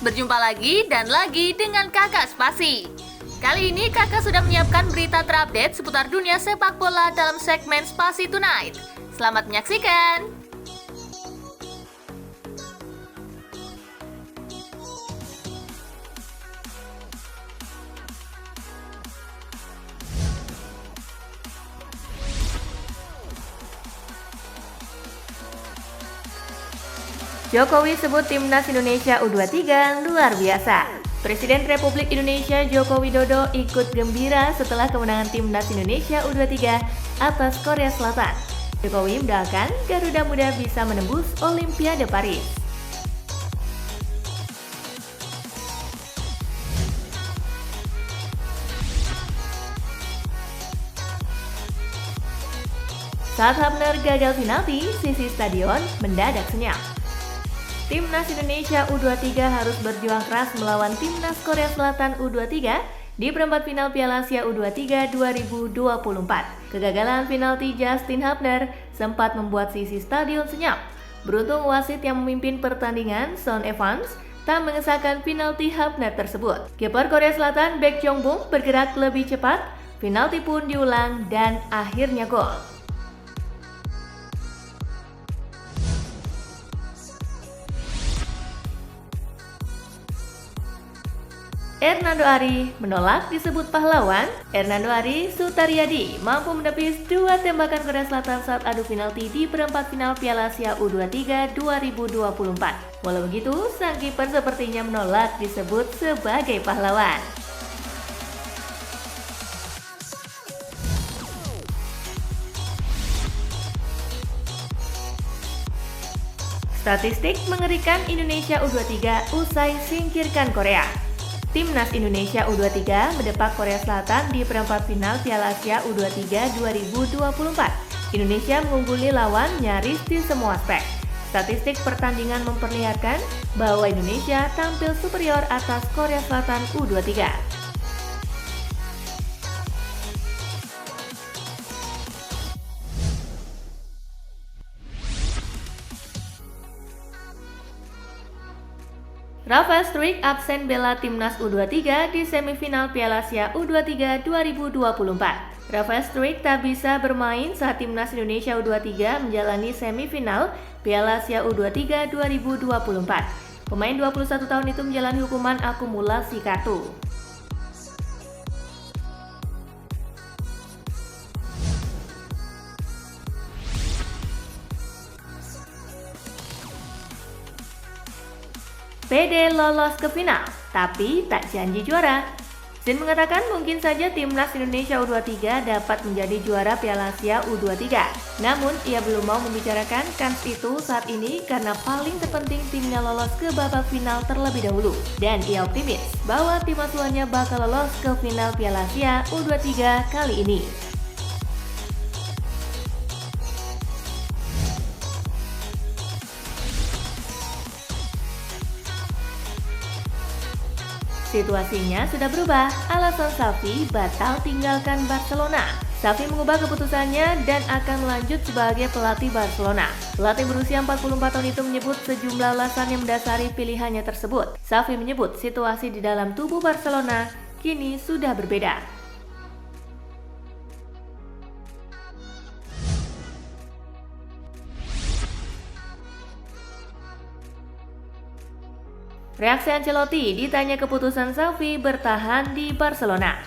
berjumpa lagi dan lagi dengan Kakak Spasi. Kali ini Kakak sudah menyiapkan berita terupdate seputar dunia sepak bola dalam segmen Spasi Tonight. Selamat menyaksikan! Jokowi sebut Timnas Indonesia U23 luar biasa. Presiden Republik Indonesia Joko Widodo ikut gembira setelah kemenangan Timnas Indonesia U23 atas Korea Selatan. Jokowi mendoakan Garuda Muda bisa menembus Olimpiade Paris. Saat Hapner gagal penalti, sisi stadion mendadak senyap. Timnas Indonesia U23 harus berjuang keras melawan Timnas Korea Selatan U23 di perempat final Piala Asia U23 2024. Kegagalan penalti Justin Hapner sempat membuat sisi stadion senyap. Beruntung wasit yang memimpin pertandingan, Son Evans, tak mengesahkan penalti Hapner tersebut. Kiper Korea Selatan Baek Jong-bum bergerak lebih cepat, penalti pun diulang dan akhirnya gol. Hernando Ari menolak disebut pahlawan. Hernando Ari Sutaryadi mampu menepis dua tembakan Korea Selatan saat adu penalti di perempat final Piala Asia U23 2024. Walau begitu, sang kiper sepertinya menolak disebut sebagai pahlawan. Statistik mengerikan Indonesia U23 usai singkirkan Korea. Timnas Indonesia U23 mendepak Korea Selatan di perempat final Piala Asia U23 2024. Indonesia mengungguli lawan nyaris di semua aspek. Statistik pertandingan memperlihatkan bahwa Indonesia tampil superior atas Korea Selatan U23. Rafael Struijk absen bela Timnas U23 di semifinal Piala Asia U23 2024. Rafael Struijk tak bisa bermain saat Timnas Indonesia U23 menjalani semifinal Piala Asia U23 2024. Pemain 21 tahun itu menjalani hukuman akumulasi kartu. PD lolos ke final, tapi tak janji juara. Zin mengatakan mungkin saja Timnas Indonesia U23 dapat menjadi juara Piala Asia U23. Namun, ia belum mau membicarakan kans itu saat ini karena paling terpenting timnya lolos ke babak final terlebih dahulu. Dan ia optimis bahwa tim asuhannya bakal lolos ke final Piala Asia U23 kali ini. Situasinya sudah berubah, alasan Xavi batal tinggalkan Barcelona. Xavi mengubah keputusannya dan akan melanjut sebagai pelatih Barcelona. Pelatih berusia 44 tahun itu menyebut sejumlah alasan yang mendasari pilihannya tersebut. Xavi menyebut situasi di dalam tubuh Barcelona kini sudah berbeda. Reaksi Ancelotti ditanya keputusan Xavi bertahan di Barcelona.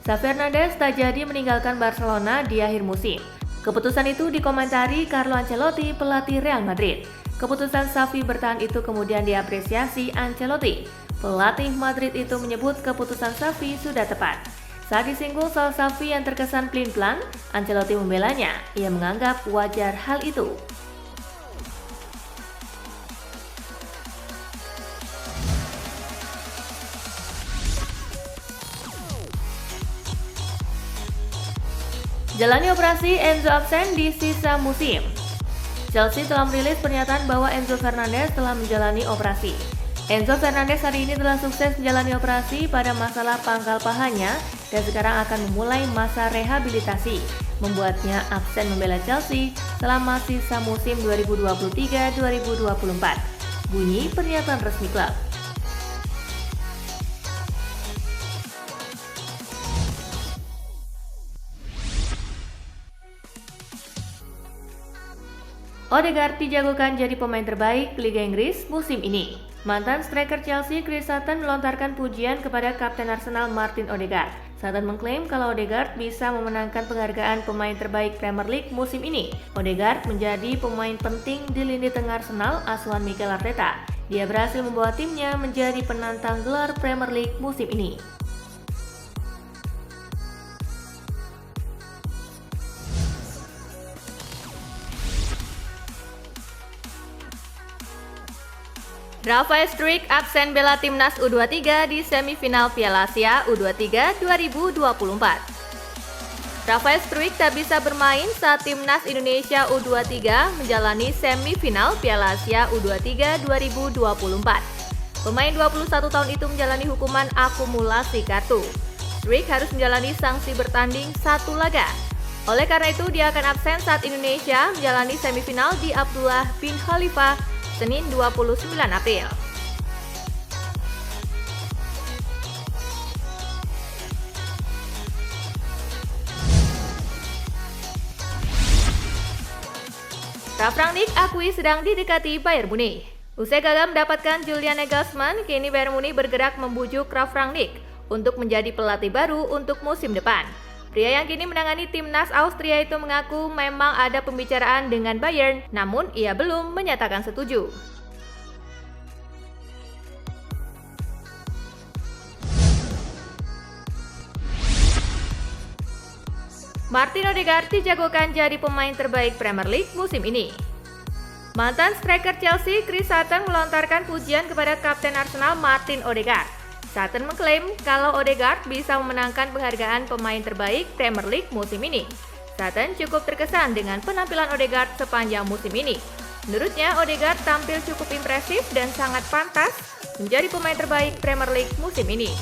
Xavi Hernandez tak jadi meninggalkan Barcelona di akhir musim. Keputusan itu dikomentari Carlo Ancelotti, pelatih Real Madrid. Keputusan Xavi bertahan itu kemudian diapresiasi Ancelotti. Pelatih Madrid itu menyebut keputusan Xavi sudah tepat. Saat disinggung soal Xavi yang terkesan pelin-pelan, Ancelotti membelanya. Ia menganggap wajar hal itu. Jalani operasi, Enzo absen di sisa musim. Chelsea telah merilis pernyataan bahwa Enzo Fernandez telah menjalani operasi. Enzo Fernandez hari ini telah sukses menjalani operasi pada masalah pangkal pahanya dan sekarang akan memulai masa rehabilitasi, membuatnya absen membela Chelsea selama sisa musim 2023-2024. Bunyi pernyataan resmi klub. Odegaard dijagokan jadi pemain terbaik Liga Inggris musim ini. Mantan striker Chelsea Chris Sutton melontarkan pujian kepada kapten Arsenal Martin Odegaard. Sutton mengklaim kalau Odegaard bisa memenangkan penghargaan pemain terbaik Premier League musim ini. Odegaard menjadi pemain penting di lini tengah Arsenal asuhan Mikel Arteta. Dia berhasil membawa timnya menjadi penantang gelar Premier League musim ini. Rafael Struijk absen bela timnas U23 di semifinal Piala Asia U23 2024. Rafael Struijk tak bisa bermain saat timnas Indonesia U23 menjalani semifinal Piala Asia U23 2024. Pemain 21 tahun itu menjalani hukuman akumulasi kartu. Struijk harus menjalani sanksi bertanding 1 laga. Oleh karena itu, dia akan absen saat Indonesia menjalani semifinal di Abdullah bin Khalifa Senin 29 April. Ralf Rangnick akui sedang didekati Bayern Munich. Usai gagal mendapatkan Julian Nagelsmann, kini Bayern Munich bergerak membujuk Ralf Rangnick untuk menjadi pelatih baru untuk musim depan. Pria yang kini menangani timnas Austria itu mengaku memang ada pembicaraan dengan Bayern, namun ia belum menyatakan setuju. Martin Odegaard dijagokan jadi pemain terbaik Premier League musim ini. Mantan striker Chelsea Chris Sutton melontarkan pujian kepada kapten Arsenal Martin Odegaard. Sutton mengklaim kalau Odegaard bisa memenangkan penghargaan pemain terbaik Premier League musim ini. Sutton cukup terkesan dengan penampilan Odegaard sepanjang musim ini. Menurutnya, Odegaard tampil cukup impresif dan sangat pantas menjadi pemain terbaik Premier League musim ini.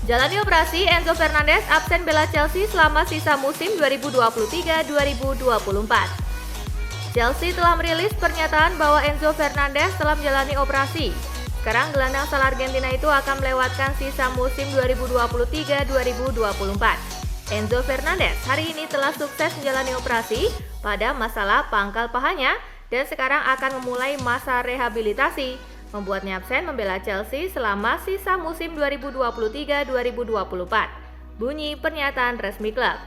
Jalani operasi, Enzo Fernandez absen bela Chelsea selama sisa musim 2023-2024. Chelsea telah merilis pernyataan bahwa Enzo Fernandez telah menjalani operasi. Sekarang gelandang asal Argentina itu akan melewatkan sisa musim 2023-2024. Enzo Fernandez hari ini telah sukses menjalani operasi pada masalah pangkal pahanya dan sekarang akan memulai masa rehabilitasi, membuatnya absen membela Chelsea selama sisa musim 2023-2024. Bunyi pernyataan resmi klub.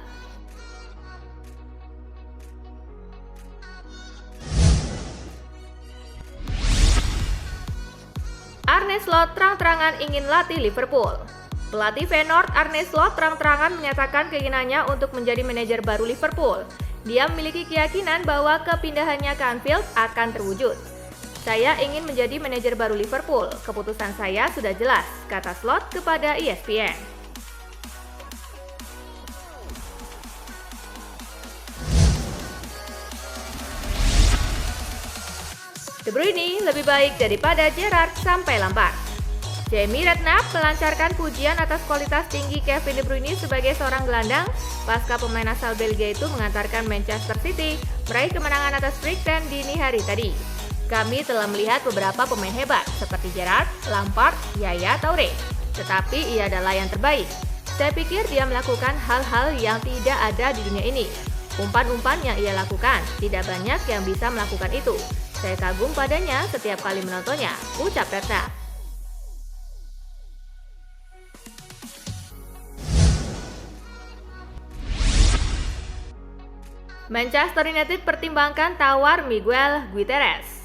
Arne Slot terang-terangan ingin latih Liverpool. Pelatih Feyenoord Arne Slot terang-terangan menyatakan keinginannya untuk menjadi manajer baru Liverpool. Dia memiliki keyakinan bahwa kepindahannya ke Anfield akan terwujud. Saya ingin menjadi manajer baru Liverpool. Keputusan saya sudah jelas, kata Slot kepada ESPN. De Bruyne lebih baik daripada Gerrard sampai Lampard. Jamie Redknapp melancarkan pujian atas kualitas tinggi Kevin De Bruyne sebagai seorang gelandang pasca pemain asal Belgia itu mengantarkan Manchester City meraih kemenangan atas Brighton dini hari tadi. Kami telah melihat beberapa pemain hebat seperti Gerrard, Lampard, Yaya Toure. Tetapi ia adalah yang terbaik. Saya pikir dia melakukan hal-hal yang tidak ada di dunia ini. Umpan-umpan yang ia lakukan, tidak banyak yang bisa melakukan itu. Saya kagum padanya setiap kali menontonnya, ucap Redknapp. Manchester United pertimbangkan tawar Miguel Gutierrez.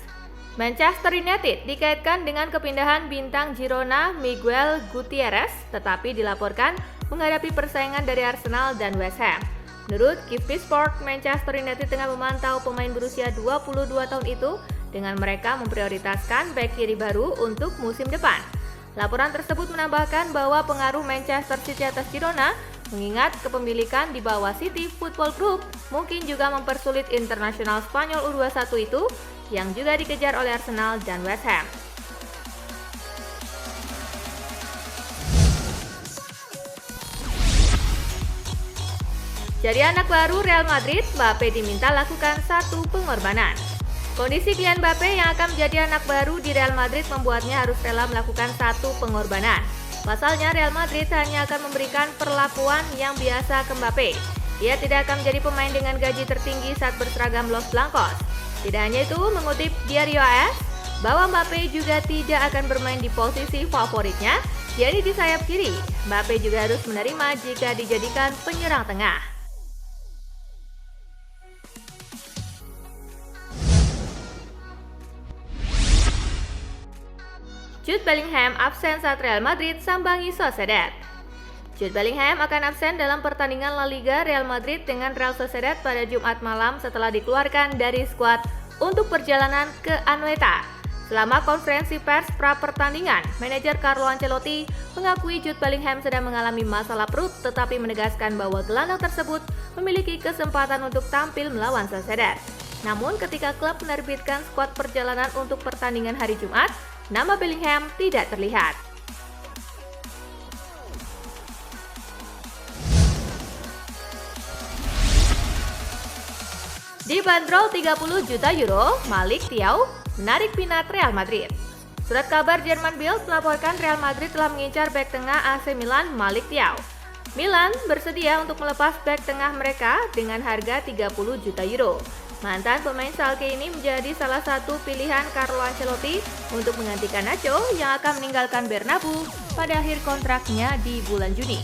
Manchester United dikaitkan dengan kepindahan bintang Girona Miguel Gutierrez, tetapi dilaporkan menghadapi persaingan dari Arsenal dan West Ham. Menurut KP Sport, Manchester United tengah memantau pemain berusia 22 tahun itu dengan mereka memprioritaskan bek kiri baru untuk musim depan. Laporan tersebut menambahkan bahwa pengaruh Manchester City atas Girona, mengingat kepemilikan di bawah City Football Group, mungkin juga mempersulit internasional Spanyol U21 itu yang juga dikejar oleh Arsenal dan West Ham. Jadi anak baru Real Madrid, Mbappe diminta lakukan satu pengorbanan. Kondisi Kylian Mbappe yang akan menjadi anak baru di Real Madrid membuatnya harus rela melakukan satu pengorbanan. Pasalnya Real Madrid hanya akan memberikan perlakuan yang biasa ke Mbappe. Ia tidak akan menjadi pemain dengan gaji tertinggi saat berseragam Los Blancos. Tidak hanya itu, mengutip Diario AS, bahwa Mbappe juga tidak akan bermain di posisi favoritnya, yakni di sayap kiri. Mbappe juga harus menerima jika dijadikan penyerang tengah. Jude Bellingham absen saat Real Madrid sambangi Sociedad. Jude Bellingham akan absen dalam pertandingan La Liga Real Madrid dengan Real Sociedad pada Jumat malam setelah dikeluarkan dari skuad untuk perjalanan ke Anoeta. Selama konferensi pers pra-pertandingan, manajer Carlo Ancelotti mengakui Jude Bellingham sedang mengalami masalah perut, tetapi menegaskan bahwa gelandang tersebut memiliki kesempatan untuk tampil melawan Sociedad. Namun ketika klub menerbitkan skuad perjalanan untuk pertandingan hari Jumat, nama Bellingham tidak terlihat. Dibanderol 30 juta euro, Malik Thiaw menarik minat Real Madrid. Surat kabar Jerman Bild melaporkan Real Madrid telah mengincar bek tengah AC Milan Malik Thiaw. Milan bersedia untuk melepas bek tengah mereka dengan harga 30 juta euro. Mantan pemain Schalke ini menjadi salah satu pilihan Carlo Ancelotti untuk menggantikan Nacho yang akan meninggalkan Bernabeu pada akhir kontraknya di bulan Juni.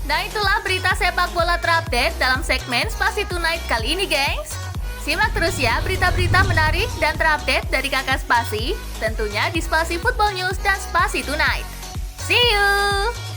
Nah, itulah berita sepak bola terupdate dalam segmen Spasi Tonight kali ini, gengs. Simak terus ya berita-berita menarik dan terupdate dari Kakak Spasi, tentunya di Spasi Football News dan Spasi Tonight. See you!